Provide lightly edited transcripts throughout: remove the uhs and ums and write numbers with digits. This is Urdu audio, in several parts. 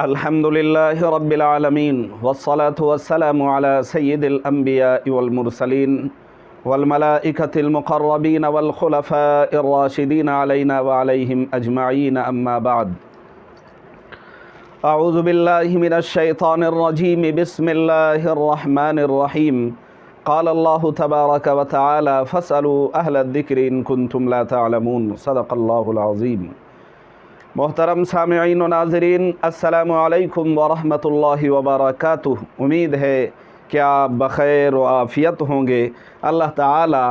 الحمدللہ رب العالمین والصلاة والسلام علی سید الانبیاء والمرسلین والملائکۃ المقربین والخلفاء الراشدین علینا وعلیہم اجمعین اما بعد اعوذ باللہ من الشیطان الرجیم بسم اللہ الرحمن الرحیم قال اللہ تبارک وتعالی فاسألوا اہل الذکر ان کنتم لا تعلمون صدق اللہ العظیم۔ محترم سامعین و ناظرین، السلام علیکم ورحمۃ اللہ وبرکاتہ۔ امید ہے کہ آپ بخیر و عافیت ہوں گے۔ اللہ تعالی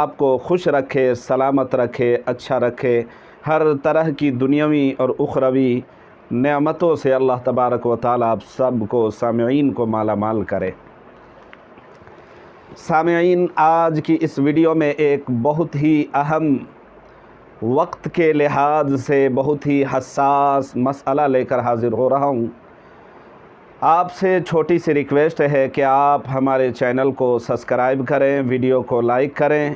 آپ کو خوش رکھے، سلامت رکھے، اچھا رکھے، ہر طرح کی دنیاوی اور اخروی نعمتوں سے اللہ تبارک و تعالی آپ سب کو سامعین کو مالا مال کرے۔ سامعین، آج کی اس ویڈیو میں ایک بہت ہی اہم، وقت کے لحاظ سے بہت ہی حساس مسئلہ لے کر حاضر ہو رہا ہوں۔ آپ سے چھوٹی سی ریکویسٹ ہے کہ آپ ہمارے چینل کو سبسکرائب کریں، ویڈیو کو لائک کریں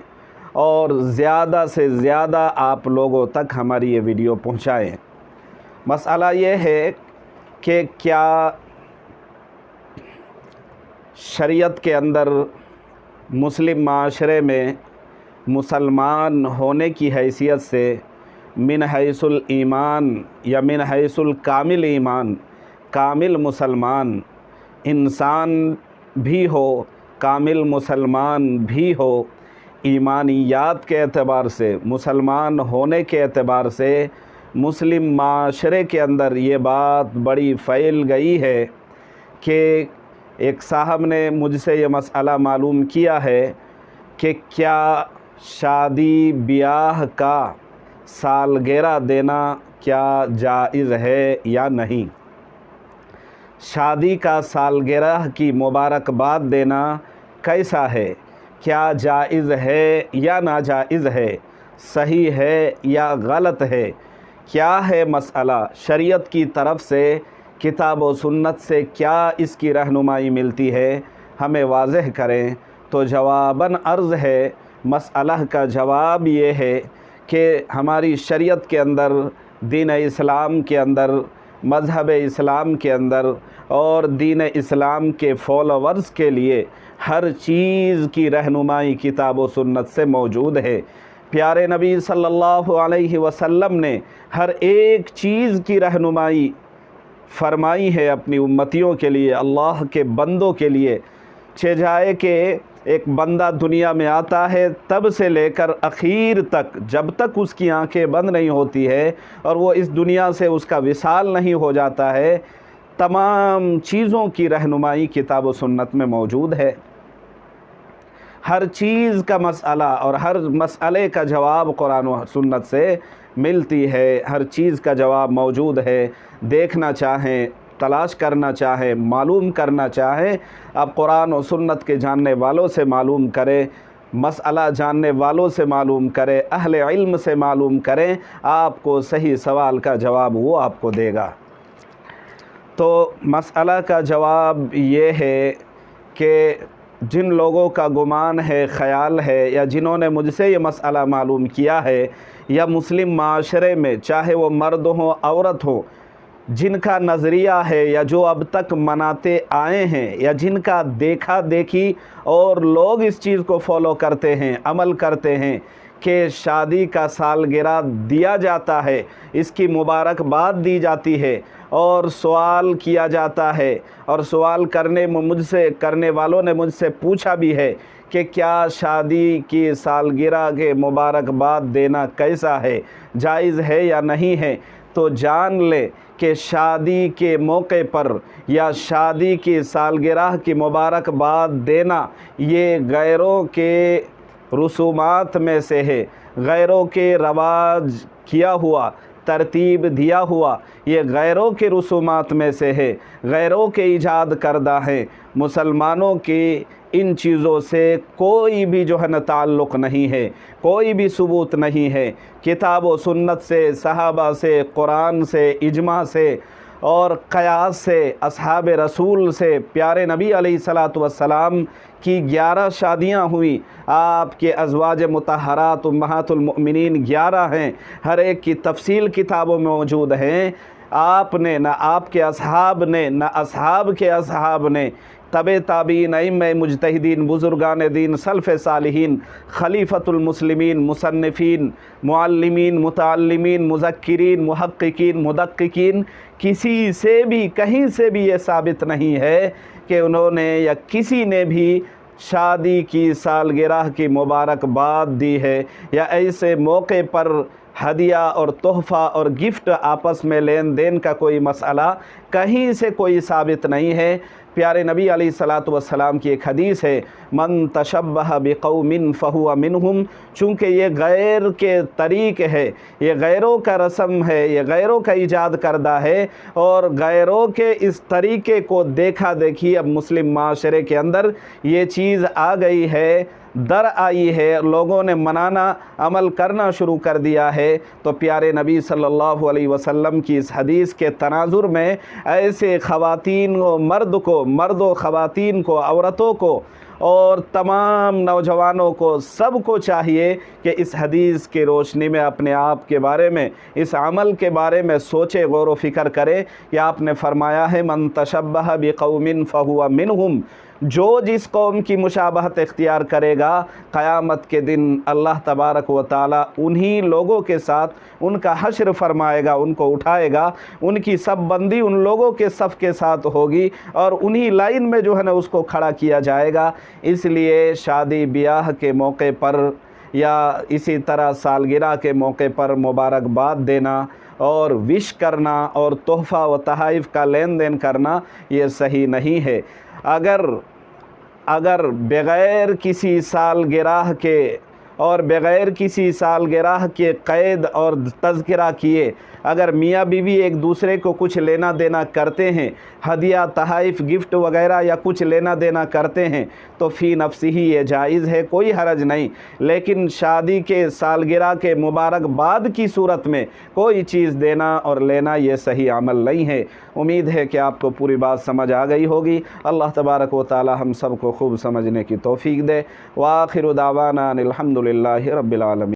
اور زیادہ سے زیادہ آپ لوگوں تک ہماری یہ ویڈیو پہنچائیں۔ مسئلہ یہ ہے کہ کیا شریعت کے اندر مسلم معاشرے میں مسلمان ہونے کی حیثیت سے من حیث الایمان یا من حیث الکامل ایمان، کامل مسلمان انسان بھی ہو، کامل مسلمان بھی ہو، ایمانیات کے اعتبار سے، مسلمان ہونے کے اعتبار سے مسلم معاشرے کے اندر یہ بات بڑی پھیل گئی ہے کہ ایک صاحب نے مجھ سے یہ مسئلہ معلوم کیا ہے کہ کیا شادی بیاہ کا سالگرہ دینا کیا جائز ہے یا نہیں؟ شادی کا سالگرہ کی مبارکباد دینا کیسا ہے؟ کیا جائز ہے یا ناجائز ہے؟ صحیح ہے یا غلط ہے؟ کیا ہے مسئلہ؟ شریعت کی طرف سے، کتاب و سنت سے کیا اس کی رہنمائی ملتی ہے؟ ہمیں واضح کریں۔ تو جواباً عرض ہے، مسئلہ کا جواب یہ ہے کہ ہماری شریعت کے اندر، دین اسلام کے اندر، مذہب اسلام کے اندر اور دین اسلام کے فالوورز کے لیے ہر چیز کی رہنمائی کتاب و سنت سے موجود ہے۔ پیارے نبی صلی اللہ علیہ وسلم نے ہر ایک چیز کی رہنمائی فرمائی ہے اپنی امتیوں کے لیے، اللہ کے بندوں کے لیے۔ جائے کہ ایک بندہ دنیا میں آتا ہے تب سے لے کر اخیر تک، جب تک اس کی آنکھیں بند نہیں ہوتی ہے اور وہ اس دنیا سے اس کا وصال نہیں ہو جاتا ہے، تمام چیزوں کی رہنمائی کتاب و سنت میں موجود ہے۔ ہر چیز کا مسئلہ اور ہر مسئلے کا جواب قرآن و سنت سے ملتی ہے، ہر چیز کا جواب موجود ہے۔ دیکھنا چاہیں، تلاش کرنا چاہیں، معلوم کرنا چاہیں، آپ قرآن و سنت کے جاننے والوں سے معلوم کریں، مسئلہ جاننے والوں سے معلوم کریں، اہل علم سے معلوم کریں، آپ کو صحیح سوال کا جواب وہ آپ کو دے گا۔ تو مسئلہ کا جواب یہ ہے کہ جن لوگوں کا گمان ہے، خیال ہے، یا جنہوں نے مجھ سے یہ مسئلہ معلوم کیا ہے، یا مسلم معاشرے میں چاہے وہ مرد ہوں عورت ہوں، جن کا نظریہ ہے یا جو اب تک مناتے آئے ہیں یا جن کا دیکھا دیکھی اور لوگ اس چیز کو فالو کرتے ہیں، عمل کرتے ہیں کہ شادی کا سالگرہ دیا جاتا ہے، اس کی مبارکباد دی جاتی ہے اور سوال کیا جاتا ہے، اور سوال کرنے والوں نے مجھ سے پوچھا بھی ہے کہ کیا شادی کی سالگرہ کے مبارکباد دینا کیسا ہے، جائز ہے یا نہیں ہے؟ تو جان لے کہ شادی کے موقع پر یا شادی کی سالگرہ کی مبارکباد دینا یہ غیروں کے رسومات میں سے ہے، غیروں کے رواج کیا ہوا، ترتیب دیا ہوا، یہ غیروں کے رسومات میں سے ہے، غیروں کے ایجاد کردہ ہیں۔ مسلمانوں کی ان چیزوں سے کوئی بھی جو ہے نا تعلق نہیں ہے، کوئی بھی ثبوت نہیں ہے۔ کتاب و سنت سے، صحابہ سے، قرآن سے، اجماع سے اور قیاس سے، اصحاب رسول سے، پیارے نبی علیہ الصلاۃ والسلام کی 11 شادیاں ہوئیں، آپ کے ازواج مطہرات امہات المؤمنین 11 ہیں، ہر ایک کی تفصیل کتابوں میں موجود ہیں۔ آپ نے، نہ آپ کے اصحاب نے، نہ اصحاب کے اصحاب نے، تبع تابعین، ائمہ مجتہدین، بزرگان دین، سلف صالحین، خلیفۃ المسلمین، مصنفین، معلمین، متعلمین، مذکرین، محققین، مدققین، کسی سے بھی کہیں سے بھی یہ ثابت نہیں ہے کہ انہوں نے یا کسی نے بھی شادی کی سالگرہ کی مبارکباد دی ہے، یا ایسے موقع پر ہدیہ اور تحفہ اور گفٹ آپس میں لین دین کا کوئی مسئلہ کہیں سے کوئی ثابت نہیں ہے۔ پیارے نبی علیہ الصلاۃ والسلام کی ایک حدیث ہے، من تشبہ بقوم فہو منہم، چونکہ یہ غیر کے طریق ہے، یہ غیروں کا رسم ہے، یہ غیروں کا ایجاد کردہ ہے، اور غیروں کے اس طریقے کو دیکھا دیکھی اب مسلم معاشرے کے اندر یہ چیز آ گئی ہے، در آئی ہے، لوگوں نے منانا، عمل کرنا شروع کر دیا ہے۔ تو پیارے نبی صلی اللہ علیہ وسلم کی اس حدیث کے تناظر میں ایسے خواتین و مرد و خواتین کو، عورتوں کو اور تمام نوجوانوں کو، سب کو چاہیے کہ اس حدیث کی روشنی میں اپنے آپ کے بارے میں، اس عمل کے بارے میں سوچے، غور و فکر کرے کہ آپ نے فرمایا ہے من تشبہ بقوم فہو منہم، جو جس قوم کی مشابہت اختیار کرے گا، قیامت کے دن اللہ تبارک و تعالی انہی لوگوں کے ساتھ ان کا حشر فرمائے گا، ان کو اٹھائے گا، ان کی صف بندی ان لوگوں کے صف کے ساتھ ہوگی، اور انہی لائن میں جو ہے نا اس کو کھڑا کیا جائے گا۔ اس لیے شادی بیاہ کے موقع پر یا اسی طرح سالگرہ کے موقع پر مبارکباد دینا اور وش کرنا اور تحفہ و تحائف کا لین دین کرنا یہ صحیح نہیں ہے۔ اگر بغیر کسی سالگرہ کے اور بغیر کسی سالگرہ کے قید اور تذکرہ کیے اگر میاں بیوی ایک دوسرے کو کچھ لینا دینا کرتے ہیں، ہدیہ، تحائف، گفٹ وغیرہ یا کچھ لینا دینا کرتے ہیں، تو فی نفسی ہی یہ جائز ہے، کوئی حرج نہیں۔ لیکن شادی کے سالگرہ کے مبارکباد کی صورت میں کوئی چیز دینا اور لینا یہ صحیح عمل نہیں ہے۔ امید ہے کہ آپ کو پوری بات سمجھ آ گئی ہوگی۔ اللہ تبارک و تعالی ہم سب کو خوب سمجھنے کی توفیق دے۔ وآخر دعوانا الحمدللہ رب العالمین۔